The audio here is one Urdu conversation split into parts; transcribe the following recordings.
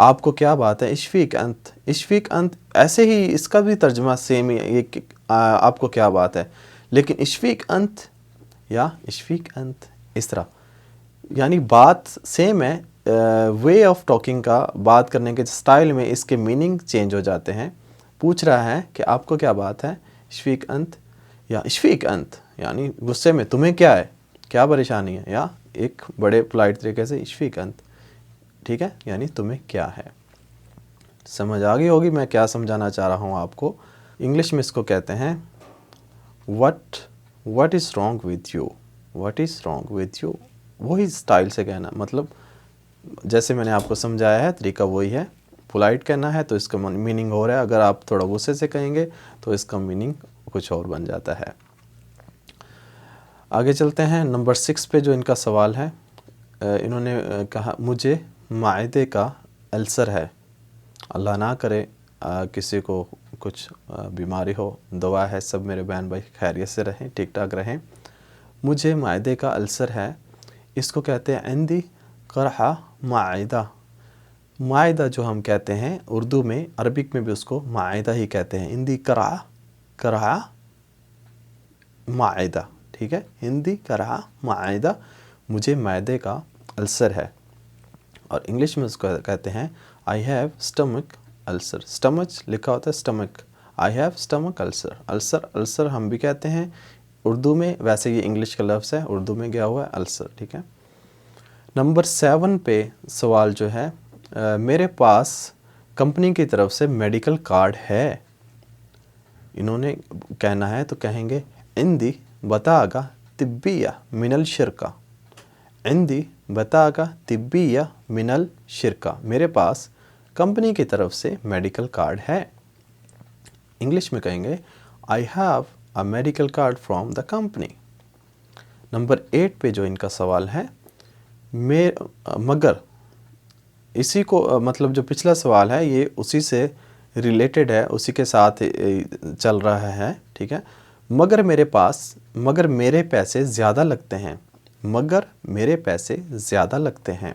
آپ کو کیا بات ہے، اشفیق انت، اشفیق انت ایسے ہی اس کا بھی ترجمہ سیم ہی ہے، یہ آپ کو کیا بات ہے، لیکن اشفیق انت یا اشفیق انت اس طرح، یعنی بات سیم ہے، وے آف ٹاکنگ کا، بات کرنے کے سٹائل میں اس کے میننگ چینج ہو جاتے ہیں۔ پوچھ رہا ہے کہ آپ کو کیا بات ہے، اشفیق انت یا اشفیق انت، یعنی غصے میں، تمہیں کیا ہے، کیا پریشانی ہے، یا ایک بڑے پولائٹ طریقے سے اشفیق انت، ٹھیک ہے، یعنی تمہیں کیا ہے۔ سمجھ آ گئی ہوگی میں کیا سمجھانا چاہ رہا ہوں آپ کو۔ انگلش میں اس کو کہتے ہیں what is wrong with you، what is wrong with you، وہی سٹائل سے کہنا، مطلب جیسے میں نے آپ کو سمجھایا ہے طریقہ وہی ہے، پولائٹ کہنا ہے تو اس کا میننگ ہو رہا ہے، اگر آپ تھوڑا غصے سے کہیں گے تو اس کا میننگ کچھ اور بن جاتا ہے۔ آگے چلتے ہیں نمبر 6 پہ جو ان کا سوال ہے، انہوں نے کہا مجھے معدے کا السر ہے، اللہ نہ کرے کسی کو کچھ بیماری ہو، دعا ہے سب میرے بہن بھائی خیریت سے رہیں، ٹھیک ٹھاک رہیں۔ مجھے معدے کا السر ہے، اس کو کہتے ہیں عندی قرح معدہ۔ معدہ جو ہم کہتے ہیں اردو میں، عربک میں بھی اس کو معدہ ہی کہتے ہیں، عندی قرح معدہ، ٹھیک ہے، ہندی قرح معدہ، مجھے معدے کا السر ہے، اور انگلش میں اس کو کہتے ہیں I have stomach ulcer، stomach لکھا ہوتا ہے stomach، I have stomach ulcer، السر ہم بھی کہتے ہیں اردو میں، ویسے یہ انگلش کا لفظ ہے، اردو میں گیا ہوا ہے السر، ٹھیک ہے۔ نمبر 7 پہ سوال جو ہے، میرے پاس کمپنی کی طرف سے میڈیکل کارڈ ہے، انہوں نے کہنا ہے تو کہیں گے عندی بطاقہ طبیہ من الشرکہ، عندی بطاقہ طبیہ من الشرکہ، میرے پاس کمپنی کی طرف سے میڈیکل کارڈ ہے۔ انگلش میں کہیں گے I have a medical card from the company۔ Number 8 پہ جو ان کا سوال ہے، مگر اسی کو مطلب جو پچھلا سوال ہے یہ اسی سے ریلیٹڈ ہے، اسی کے ساتھ چل رہا ہے، ٹھیک ہے، مگر میرے پیسے زیادہ لگتے ہیں، مگر میرے پیسے زیادہ لگتے ہیں،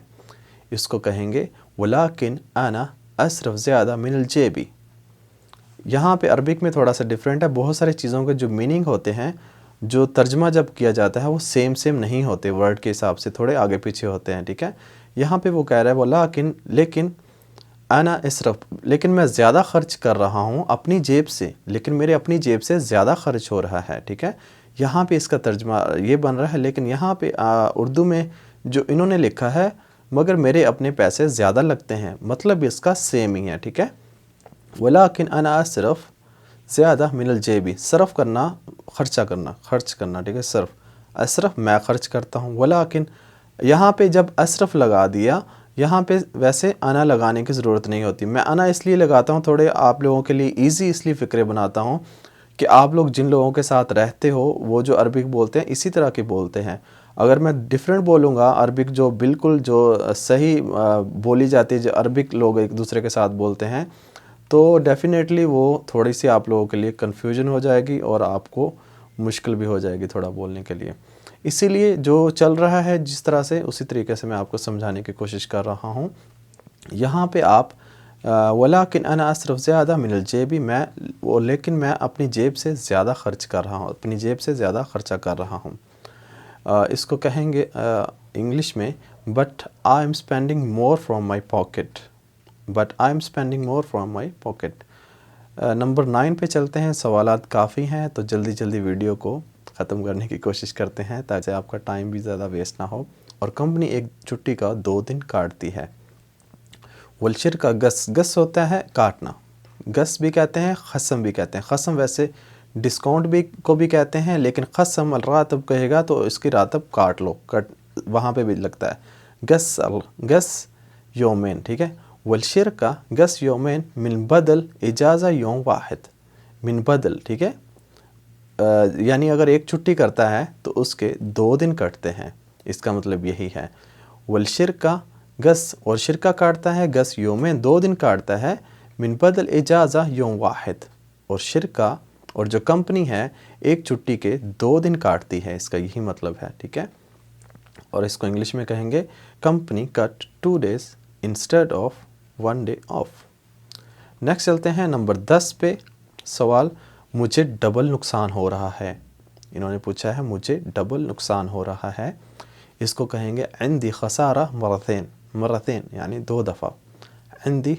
اس کو کہیں گے ولیکن انا اصرف زیادہ من الجیبی۔ یہاں پہ عربک میں تھوڑا سا ڈیفرنٹ ہے، بہت سارے چیزوں کے جو میننگ ہوتے ہیں، جو ترجمہ جب کیا جاتا ہے وہ سیم نہیں ہوتے، ورڈ کے حساب سے تھوڑے آگے پیچھے ہوتے ہیں، ٹھیک ہے۔ یہاں پہ وہ کہہ رہا ہے ولیکن، انا اسرف، لیکن میں زیادہ خرچ کر رہا ہوں اپنی جیب سے، لیکن میرے اپنی جیب سے زیادہ خرچ ہو رہا ہے، ٹھیک ہے۔ یہاں پہ اس کا ترجمہ یہ بن رہا ہے، لیکن یہاں پہ اردو میں جو انہوں نے لکھا ہے مگر میرے اپنے پیسے زیادہ لگتے ہیں، مطلب اس کا سیم ہی ہے، ٹھیک ہے۔ ولیکن انا اصرف زیادہ من الجیبی، صرف کرنا، خرچ کرنا، ٹھیک ہے، صرف اصرف میں خرچ کرتا ہوں، ولیکن یہاں پہ جب اصرف لگا دیا، یہاں پہ ویسے انا لگانے کی ضرورت نہیں ہوتی، میں انا اس لیے لگاتا ہوں، تھوڑے آپ لوگوں کے لیے ایزی اس لیے فکرے بناتا ہوں کہ آپ لوگ جن لوگوں کے ساتھ رہتے ہو وہ جو عربک بولتے ہیں اسی طرح کے بولتے ہیں، اگر میں ڈیفرنٹ بولوں گا عربک جو بالکل جو صحیح بولی جاتی ہے، جو عربک لوگ ایک دوسرے کے ساتھ بولتے ہیں، تو ڈیفینیٹلی وہ تھوڑی سی آپ لوگوں کے لیے کنفیوژن ہو جائے گی اور آپ کو مشکل بھی ہو جائے گی تھوڑا بولنے کے لیے، اسی لیے جو چل رہا ہے جس طرح سے اسی طریقے سے میں آپ کو سمجھانے کی کوشش کر رہا ہوں۔ یہاں پہ آپ ولیکن انا اصرف زیادہ من الجیبی، لیکن میں اپنی جیب سے زیادہ خرچ کر رہا ہوں، اپنی جیب سے زیادہ خرچہ کر رہا ہوں، اس کو کہیں گے انگلش میں but I am spending more from my pocket, but I am spending more from my pocket. Number 9 پہ چلتے ہیں، سوالات کافی ہیں تو جلدی ویڈیو کو ختم کرنے کی کوشش کرتے ہیں تاکہ آپ کا ٹائم بھی زیادہ ویسٹ نہ ہو، اور کمپنی ایک چھٹی کا 2 دن کاٹتی ہے۔ والشر کا گس ہوتا ہے کاٹنا، گس بھی کہتے ہیں، خصم بھی کہتے ہیں، خصم ویسے ڈسکاؤنٹ کو بھی کہتے ہیں، لیکن خصم الراتب کہے گا تو اس کی راتب کاٹ لو، وہاں پہ بھی لگتا ہے گس یومین، ٹھیک ہے۔ والشر کا گس یومین من بدل اجازہ یوم واحد، من بدل، ٹھیک ہے، یعنی اگر ایک چھٹی کرتا ہے تو اس کے 2 دن کٹتے ہیں، اس کا مطلب یہی ہے۔ والشر کا گس، اور شرکہ کاٹتا ہے، گس یومین 2 دن کاٹتا ہے، من بدل اجازہ یوم واحد، اور شرکہ اور جو کمپنی ہے ایک چھٹی کے 2 دن کاٹتی ہے، اس کا یہی مطلب ہے، ٹھیک ہے۔ اور اس کو انگلش میں کہیں گے company cut 2 days instead of 1 day off. Next چلتے ہیں نمبر 10 پہ سوال، مجھے ڈبل نقصان ہو رہا ہے. انہوں نے پوچھا ہے مجھے ڈبل نقصان ہو رہا ہے. اس کو کہیں گے عندی خسارہ مرتين یعنی 2 دفعہ. عندی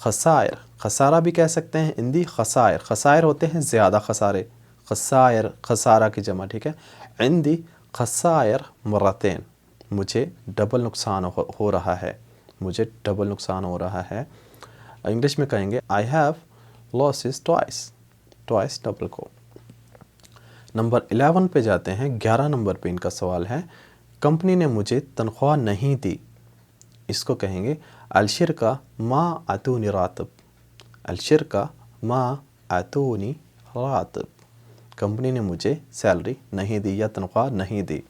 خسائر، خسارہ بھی کہہ سکتے ہیں، عندی خسائر، خسائر ہوتے ہیں زیادہ خسارے، خسائر خسارہ کی جمع، ٹھیک ہے. عندی خسائر مرتين، مجھے ڈبل نقصان ہو رہا ہے، مجھے ڈبل نقصان ہو رہا ہے. انگلش میں کہیں گے I have losses twice double کو. نمبر 11 پہ جاتے ہیں. 11 نمبر پہ ان کا سوال ہے، کمپنی نے مجھے تنخواہ نہیں دی. اس کو کہیں گے الشرکہ ما اعطونی راتب، الشرکہ ما اعطونی راتب، کمپنی نے مجھے سیلری نہیں دی یا تنخواہ نہیں دی.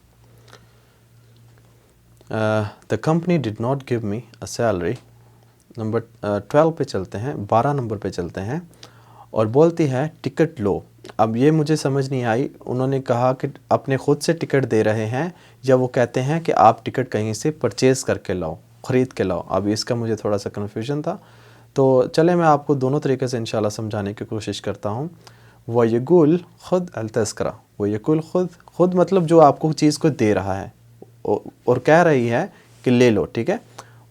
The company did not give me a salary. Number 12 پہ چلتے ہیں، 12 نمبر پہ چلتے ہیں اور بولتی ہے ٹکٹ لو. اب یہ مجھے سمجھ نہیں آئی، انہوں نے کہا کہ اپنے خود سے ٹکٹ دے رہے ہیں یا وہ کہتے ہیں کہ آپ ٹکٹ کہیں سے پرچیز کر کے لاؤ، خرید کے لاؤ. اب اس کا مجھے تھوڑا سا کنفیوژن تھا، تو چلیں میں آپ کو دونوں طریقے سے انشاءاللہ سمجھانے کی کوشش کرتا ہوں. وَيَقُولُ خُذْ التذکرہ، وَيَقُولُ خُذ مطلب جو آپ کو چیز کو دے رہا ہے اور کہہ رہی ہے کہ لے لو، ٹھیک ہے.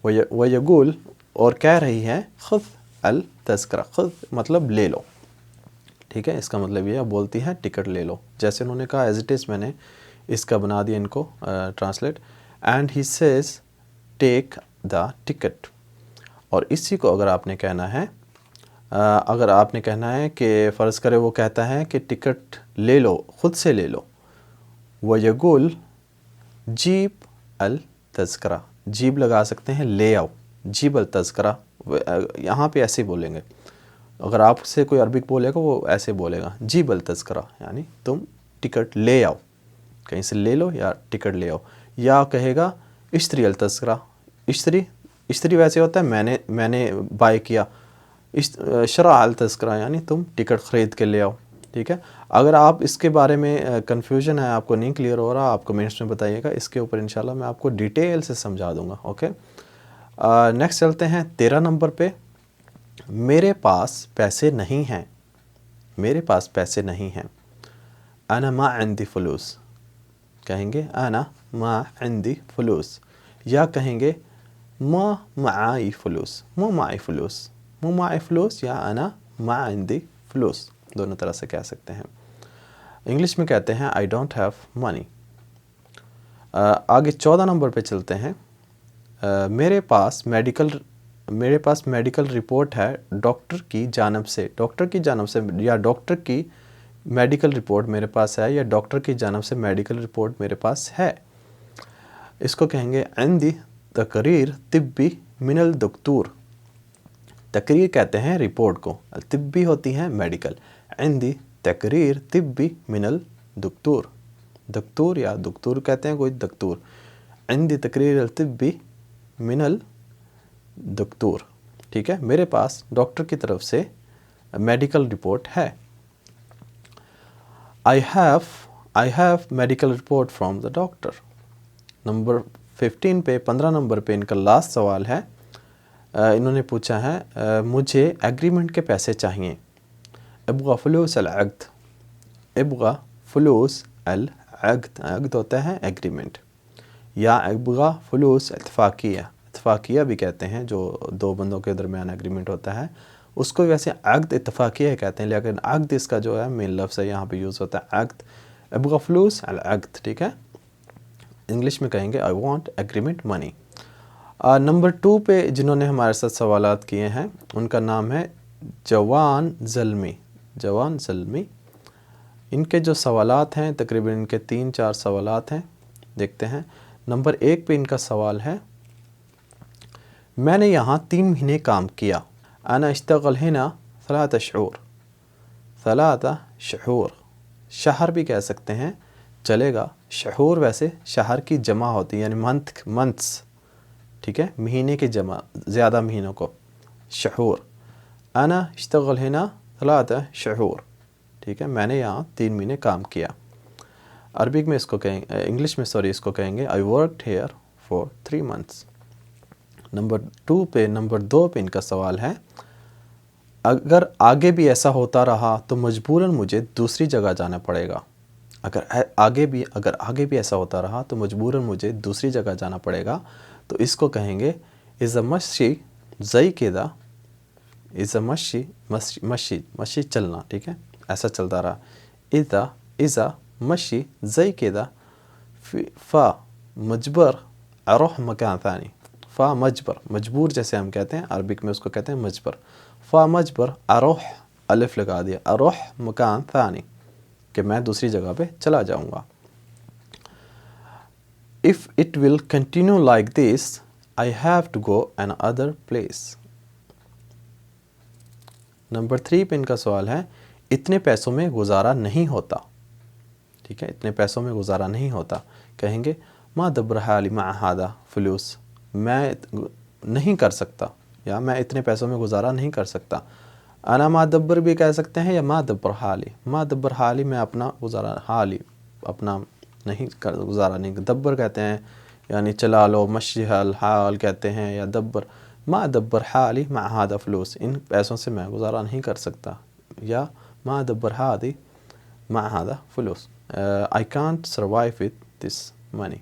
وَيَقُولُ اور کہہ رہی ہے خُذْ التذکرہ، خُذ مطلب لے لو، ٹھیک ہے. اس کا مطلب یہ ہے بولتی ہے ٹکٹ لے لو، جیسے انہوں نے کہا ایز اٹ از میں نے اس کا بنا دیا ان کو translate. And he says take the ticket. اور اسی کو اگر آپ نے کہنا ہے، اگر آپ نے کہنا ہے کہ فرض کرے وہ کہتا ہے کہ ٹکٹ لے لو، خود سے لے لو. وَيَقُولُ جیب التذکرہ، جیب لگا سکتے ہیں لے آؤ، جیب التذکرہ. یہاں پہ ایسے بولیں گے، اگر آپ سے کوئی عربک بولے گا وہ ایسے بولے گا جیب التذکرہ، یعنی تم ٹکٹ لے آؤ، کہیں سے لے لو یا ٹکٹ لے آؤ. یا کہے گا اشتری التذکرہ، اشتری ویسے ہوتا ہے میں نے بائی کیا. شرع التذکرہ یعنی تم ٹکٹ خرید کے لے آؤ، ٹھیک ہے. اگر آپ اس کے بارے میں کنفیوژن ہے، آپ کو نہیں کلیئر ہو رہا، آپ کمنٹس میں بتائیے گا، اس کے اوپر انشاءاللہ میں آپ کو ڈیٹیل سے سمجھا دوں گا. اوکے. نیکسٹ چلتے ہیں 13 نمبر پہ. میرے پاس پیسے نہیں ہیں، میرے پاس پیسے نہیں ہیں. انا ما عندي فلوس، کہیں گے انا ما عندي فلوس. یا کہیں گے ما معي فلوس، مو معي فلوس، مو معي فلوس یا انا ما عندي فلوس، دونوں طرح سے کہہ سکتے ہیں. انگلش میں کہتے ہیں I don't have money. آگے 14 نمبر پہ چلتے ہیں. میرے پاس میڈیکل رپورٹ ہے ڈاکٹر کی جانب سے، ڈاکٹر کی جانب سے یا ڈاکٹر کی میڈیکل رپورٹ میرے پاس ہے یا ڈاکٹر کی جانب سے میڈیکل رپورٹ میرے پاس ہے. اس کو کہیں گے عندی تقریر طبی من الدکتور. تقریر کہتے ہیں رپورٹ کو، طبی ہوتی ہے میڈیکل. عندی تقریر طبی من الدکتور، دکتور یا دکتور کہتے ہیں کوئی دکتور. عندی تقریر الطبی من الدکتور، ٹھیک ہے. میرے پاس ڈاکٹر کی طرف سے میڈیکل رپورٹ ہے. I have medical report from the doctor. Number 15 پہ 15 نمبر پہ ان کا لاسٹ سوال ہے. انہوں نے پوچھا ہے مجھے ایگریمنٹ کے پیسے چاہیے. ابغى فلوس العقد، ابغى فلوس العقد، عقد ہوتا ہے ایگریمنٹ، یا ابغى فلوس اتفاقیہ، اتفاقیہ بھی کہتے ہیں جو دو بندوں کے درمیان ایگریمنٹ ہوتا ہے، اس کو ویسے عقد اتفاقیہ کہتے ہیں، لیکن عقد اس کا جو ہے مین لفظ ہے، یہاں پہ یوز ہوتا ہے عقد. ابغى فلوس العقد، ٹھیک ہے. انگلش میں کہیں گے I want agreement money. Number 2 پہ جنہوں نے ہمارے ساتھ سوالات کیے ہیں ان کا نام ہے جوان زلمی. جوان زلمی، ان کے جو سوالات ہیں تقریباً ان کے 3-4 سوالات ہیں، دیکھتے ہیں. نمبر 1 پہ ان کا سوال ہے میں نے یہاں 3 مہینے کام کیا. انا اشتغل هنا 3 شهور، 3 شهور، شہر بھی کہہ سکتے ہیں چلے گا. شہور ویسے شہر کی جمع ہوتی ہے، یعنی منتھس، ٹھیک ہے، مہینے کی جمع، زیادہ مہینوں کو شہور. انا اشتغل هنا 3 شهور، ٹھیک ہے، میں نے یہاں 3 مہینے کام کیا. عربک میں اس کو کہیں، انگلش میں اس کو کہیں گے I worked here for 3 months. Number 2 پہ ان کا سوال ہے اگر آگے بھی ایسا ہوتا رہا تو مجبوراً مجھے دوسری جگہ جانا پڑے گا. اگر آگے بھی ایسا ہوتا رہا تو مجبوراً مجھے دوسری جگہ جانا پڑے گا. تو اس کو کہیں گے اذا مشی زی کدا، اذا مشی چلنا، ٹھیک ہے، ایسا چلتا رہا. اذا مشی زی کدا فا مجبر اروح مکان ثانی. فا مجبور جیسے ہم کہتے ہیں عربک میں اس کو کہتے ہیں مجبر. فا مجبر اروح، الف لگا دیا، اروح مکان ثانی کہ میں دوسری جگہ پہ چلا جاؤں گا. If it will continue like this, I have to go another place. Number 3 پہ ان کا سوال ہے اتنے پیسوں میں گزارا نہیں ہوتا. ٹھیک ہے، اتنے پیسوں میں گزارا نہیں ہوتا. کہیں گے ما دبر حالی مع هذا فلوس، میں نہیں کر سکتا یا میں اتنے پیسوں میں گزارا نہیں کر سکتا. انا ما دبر بھی کہہ سکتے ہیں یا ما دبر حالی. ما دبر حالی میں اپنا گزارا، حالی اپنا نہیں گزارا نہیں. دبر کہتے ہیں یعنی چلا لو، مشی حال کہتے ہیں، یا دبر. ما دبر حالی مع هذا فلوس، ان پیسوں سے میں گزارا نہیں کر سکتا. یا ما دبر حالی مع هذا floss, I can't survive with this money.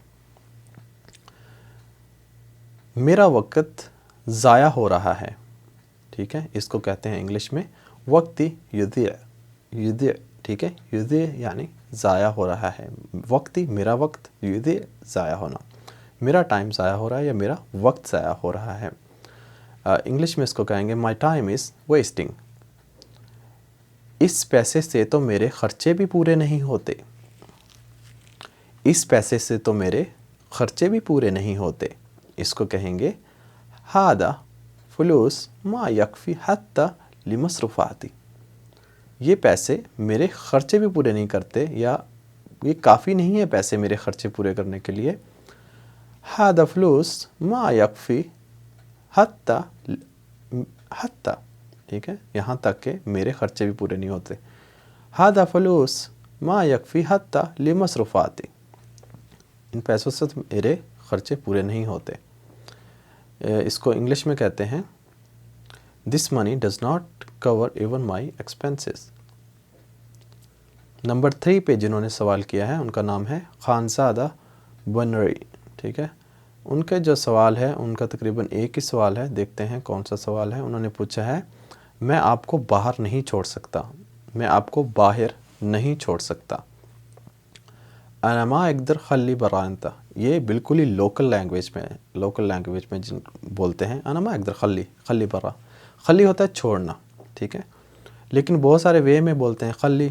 میرا وقت ضائع ہو رہا ہے. ٹھیک ہے، اس کو کہتے ہیں انگلش میں وقتی یضیع. ٹھیک ہے، یضیع یعنی ضائع ہو رہا ہے. وقتی میرا وقت، یضیع ضائع ہونا. میرا ٹائم ضائع ہو رہا ہے یا میرا وقت ضائع ہو رہا ہے. انگلش میں اس کو کہیں گے مائی ٹائم از ویسٹنگ. اس پیسے سے تو میرے خرچے بھی پورے نہیں ہوتے. اس پیسے سے تو میرے خرچے بھی پورے نہیں ہوتے. اس کو کہیں گے ہادا فلوس ما یکفی حتی لمصروفاتی. یہ پیسے میرے خرچے بھی پورے نہیں کرتے یا یہ کافی نہیں ہے پیسے میرے خرچے پورے کرنے کے لیے. ہادا فلوس ما یکفی حتی، ٹھیک ہے، یہاں تک کہ میرے خرچے بھی پورے نہیں ہوتے. ہادا فلوس ما یکفی حتی لمصروفاتی، ان پیسوں سے میرے خرچے پورے نہیں ہوتے. اس کو انگلش میں کہتے ہیں this money does not cover even my expenses. Number 3 پہ جنہوں نے سوال کیا ہے ان کا نام ہے خانزادہ بنری. ٹھیک ہے، ان کے جو سوال ہے ان کا تقریباً ایک ہی سوال ہے. دیکھتے ہیں کون سا سوال ہے. انہوں نے پوچھا ہے میں آپ کو باہر نہیں چھوڑ سکتا. میں آپ کو باہر نہیں چھوڑ سکتا. انا ما اقدر خلی برانتا، یہ بالکل ہی لوکل لینگویج میں جن بولتے ہیں انا ما اقدر خلی برا. خلی ہوتا ہے چھوڑنا، ٹھیک ہے، لیکن بہت سارے وے میں بولتے ہیں خلی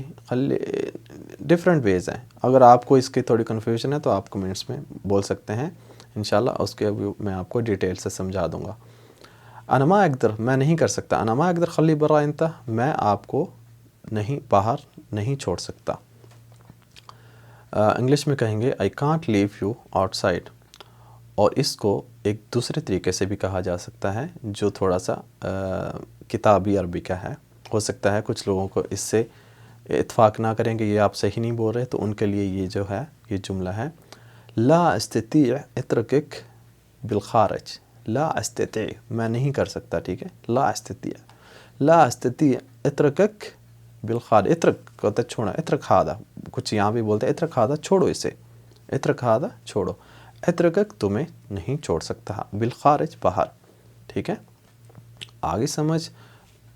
ڈفرینٹ ویز ہیں. اگر آپ کو اس کی تھوڑی کنفیوژن ہے تو آپ کمنٹس میں بول سکتے ہیں، انشاءاللہ اس کے میں آپ کو ڈیٹیل سے سمجھا دوں گا. انا ما اقدر، میں نہیں کر سکتا. انا ما اقدر خلی برا انتا، میں آپ کو باہر نہیں چھوڑ سکتا. انگلش میں کہیں گے آئی کانٹ لیو یو آؤٹ سائڈ. اور اس کو ایک دوسرے طریقے سے بھی کہا جا سکتا ہے جو تھوڑا سا کتابی عربی کا ہے. ہو سکتا ہے کچھ لوگوں کو اس سے اتفاق نہ کریں کہ یہ آپ صحیح نہیں بول رہے، تو ان کے لیے یہ جو ہے یہ جملہ ہے لا استطیع اترکک بالخارج. لا استطیع میں نہیں کر سکتا. ٹھیک ہے، لا استطیع اترکک بالخارج. اترک ہوتا ہے چھوڑنا، اترک ہادا، کچھ یہاں بھی بولتے ہیں اترک ہادا چھوڑو اسے. اترک ہادا چھوڑو. اترکک تمہیں نہیں چھوڑ سکتا، بالخارج باہر. ٹھیک ہے، آگے سمجھ.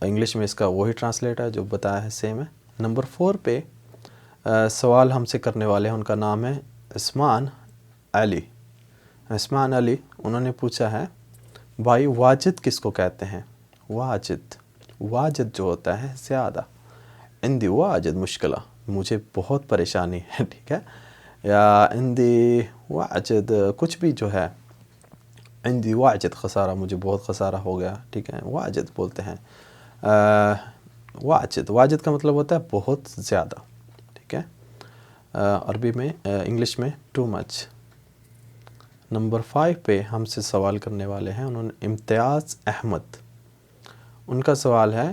انگلش میں اس کا وہی ٹرانسلیٹ ہے جو بتایا ہے، سیم ہے. نمبر 4 پہ سوال ہم سے کرنے والے ہیں، ان کا نام ہے عثمان علی. عثمان علی انہوں نے پوچھا ہے بھائی واجد کس کو کہتے ہیں؟ واجد جو ہوتا ہے زیادہ. اندی واجد مشکلہ، مجھے بہت پریشانی ہے. ٹھیک ہے، یا اندی واجد کچھ بھی جو ہے، اندی واجد خسارہ، مجھے بہت خسارہ ہو گیا. ٹھیک ہے، واجد بولتے ہیں. واجد کا مطلب ہوتا ہے بہت زیادہ. ٹھیک ہے، عربی میں انگلش میں ٹو مچ. نمبر 5 پہ ہم سے سوال کرنے والے ہیں، انہوں نے امتیاز احمد. ان کا سوال ہے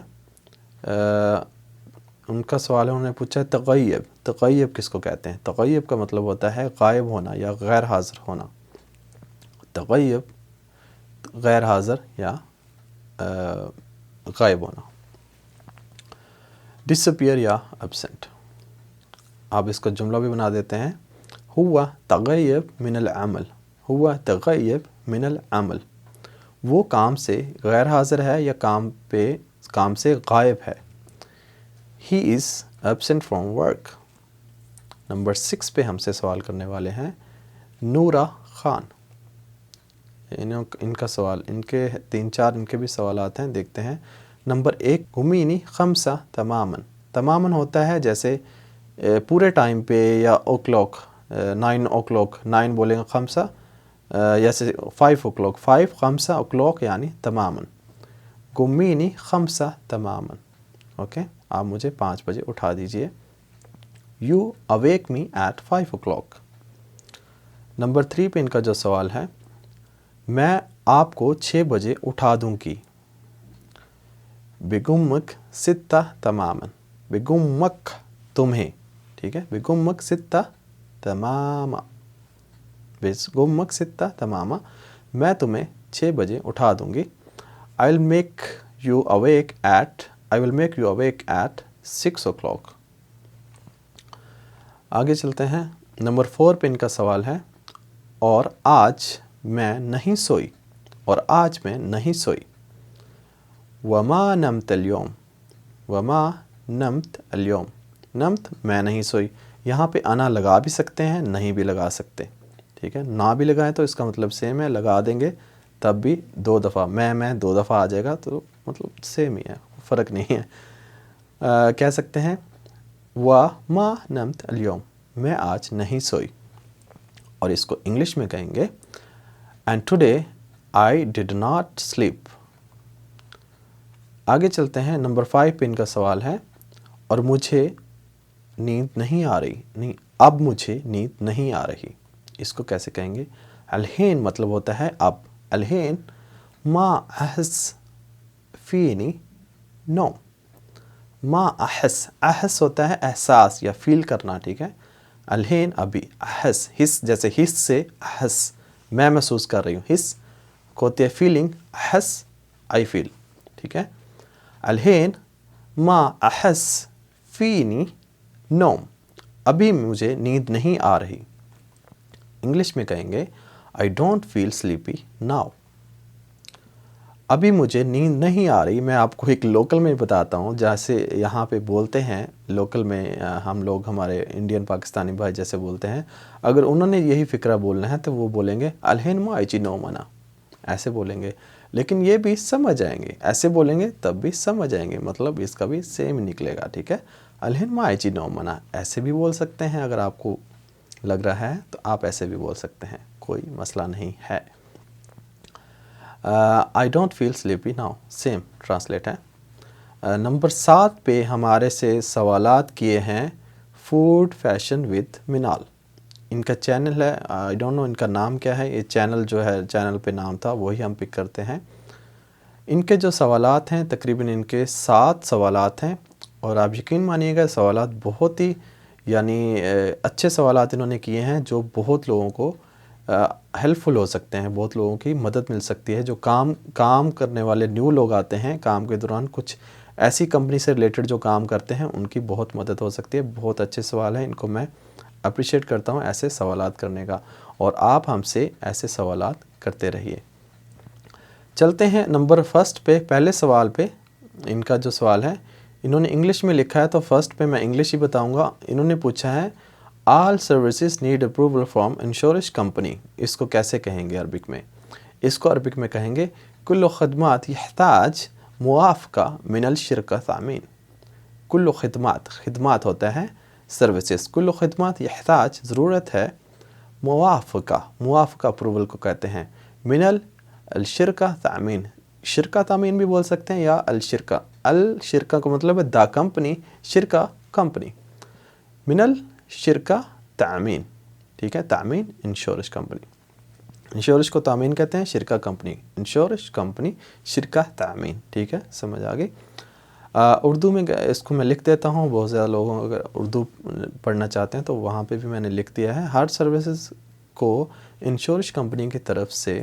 انہوں نے پوچھا تغیب. تغیب کس کو کہتے ہیں؟ تغیب کا مطلب ہوتا ہے غائب ہونا یا غیر حاضر ہونا. تغیب غیر حاضر یا غائب ہونا. ڈسپیئر یا ایبسنٹ. آپ اس کا جملہ بھی بنا دیتے ہیں. ہوا تغیب من العمل. ہوا تغیب من العمل. وہ کام سے غیر حاضر ہے یا کام سے غائب ہے. ہی از ایبسنٹ فرام ورک. نمبر 6 پہ ہم سے سوال کرنے والے ہیں نورا خان. ان کا سوال، ان کے 3-4 ان کے بھی سوالات ہیں، دیکھتے ہیں. نمبر 1 گمینی خمسہ تماماً. تماماً ہوتا ہے جیسے پورے ٹائم پہ یا او کلاک، 9 او کلاک، 9 بولیں گے خمسہ، جیسے 5 او کلاک، 5 خمسہ او کلاک یعنی تماماً. گمینی خمسہ تماماً. اوکے، آپ مجھے 5 بجے اٹھا دیجئے. You awake me at 5 o'clock. Number 3 پہ ان کا جو سوال ہے میں آپ کو 6 بجے اٹھا دوں گی. بگمک ستہ تماماً. بگمک تمہیں، ٹھیک ہے، بگمک ستہ تماما. بگمک ستہ تماما، میں تمہیں 6 بجے اٹھا دوں گی. I will make you awake at 6 o'clock. آگے چلتے ہیں. نمبر 4 پہ ان کا سوال ہے اور آج میں نہیں سوئی. اور آج میں نہیں سوئی. وما نمت اليوم. وما نمت اليوم. نمت میں نہیں سوئی. یہاں پہ انا لگا بھی سکتے ہیں، نہیں بھی لگا سکتے، ٹھیک ہے. نہ بھی لگائیں تو اس کا مطلب سیم ہے، لگا دیں گے تب بھی 2 دفعہ، میں 2 دفعہ آ جائے گا تو مطلب سیم ہی ہے، فرق نہیں ہے. کہہ سکتے ہیں وما نمت اليوم، میں آج نہیں سوئی. اور اس کو انگلش میں کہیں گے and today I did not sleep. آگے چلتے ہیں. نمبر 5 پہ ان کا سوال ہے اور مجھے نیند نہیں آ رہی. نہیں، اب مجھے نیند نہیں آ رہی. اس کو کیسے کہیں گے؟ الحین مطلب ہوتا ہے اب. الحین ما احس فینی نوم. ما احس، احس ہوتا ہے احساس یا فیل کرنا، ٹھیک ہے. الحین ابھی. احس، حس، جیسے حس سے احس میں محسوس کر رہی ہوں. حس کو ہوتی ہے فیلنگ، احس آئی فیل، ٹھیک ہے. الحین ما احس فینی نوم، ابھی مجھے نیند نہیں آ رہی. انگلش میں کہیں گے I don't feel sleepy now. ابھی مجھے نیند نہیں آ رہی. میں آپ کو ایک لوکل میں بتاتا ہوں، جیسے یہاں پہ بولتے ہیں لوکل میں ہم لوگ، ہمارے انڈین پاکستانی بھائی جیسے بولتے ہیں، اگر انہوں نے یہی فقرہ بولنا ہے تو وہ بولیں گے الحین ما ایچی نومنا، ایسے بولیں گے. لیکن یہ بھی سمجھ آئیں گے، ایسے بولیں گے تب بھی سمجھ آئیں گے، مطلب اس کا بھی سیم نکلے گا، ٹھیک ہے. الحین ما ایچی نومنا ایسے بھی بول سکتے ہیں، اگر آپ کو لگ رہا ہے تو آپ ایسے بھی بول سکتے ہیں، کوئی مسئلہ نہیں ہے. I don't feel sleepy now، same translate ہے. نمبر 7 پہ ہمارے سے سوالات کیے ہیں فوڈ فیشن وتھ منال. ان کا چینل ہے، I don't know ان کا نام کیا ہے. یہ چینل جو ہے، چینل پہ نام تھا وہی ہم پک کرتے ہیں. ان کے جو سوالات ہیں تقریباً ان کے 7 سوالات ہیں، اور آپ یقین مانیے گا سوالات بہت ہی یعنی اچھے سوالات انہوں نے کیے ہیں جو بہت لوگوں کو ہیلپ فل ہو سکتے ہیں، بہت لوگوں کی مدد مل سکتی ہے. جو کام کرنے والے نیو لوگ آتے ہیں کام کے دوران، کچھ ایسی کمپنی سے ریلیٹڈ جو کام کرتے ہیں، ان کی بہت مدد ہو سکتی ہے. بہت اچھے سوال ہیں، ان کو میں اپریشیٹ کرتا ہوں ایسے سوالات کرنے کا، اور آپ ہم سے ایسے سوالات کرتے رہیے. چلتے ہیں نمبر 1 پہ. پہلے سوال پہ ان کا جو سوال ہے انہوں نے انگلش میں لکھا ہے، تو 1 پہ میں انگلش ہی بتاؤں گا. انہوں نے پوچھا ہے all services need approval from insurance company. اس کو کیسے کہیں گے عربک میں؟ اس کو عربک میں کہیں گے کل خدمات یحتاج موافقہ من الشرکہ تامین. کل خدمات، خدمات ہوتا ہے سروسز. کل خدمات یحتاج ضرورت ہے، موافقہ، موافقہ اپروول کو کہتے ہیں، من الشرکہ تامین. شرکہ تامین بھی بول سکتے ہیں یا الشرکہ. الشرکہ کو مطلب ہے دا کمپنی، شرکہ کمپنی، من الشرکہ تامین، ٹھیک ہے. تامین انشورنس کمپنی، انشورنس کو تامین کہتے ہیں، شرکہ کمپنی، انشورنس کمپنی، شرکہ تامین، ٹھیک ہے. سمجھ آ گئی. اردو میں اس کو میں لکھ دیتا ہوں. بہت زیادہ لوگوں اگر اردو پڑھنا چاہتے ہیں تو وہاں پہ بھی میں نے لکھ دیا ہے. ہر سروسز کو انشورنس کمپنی کی طرف سے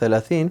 30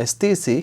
STC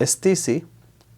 STC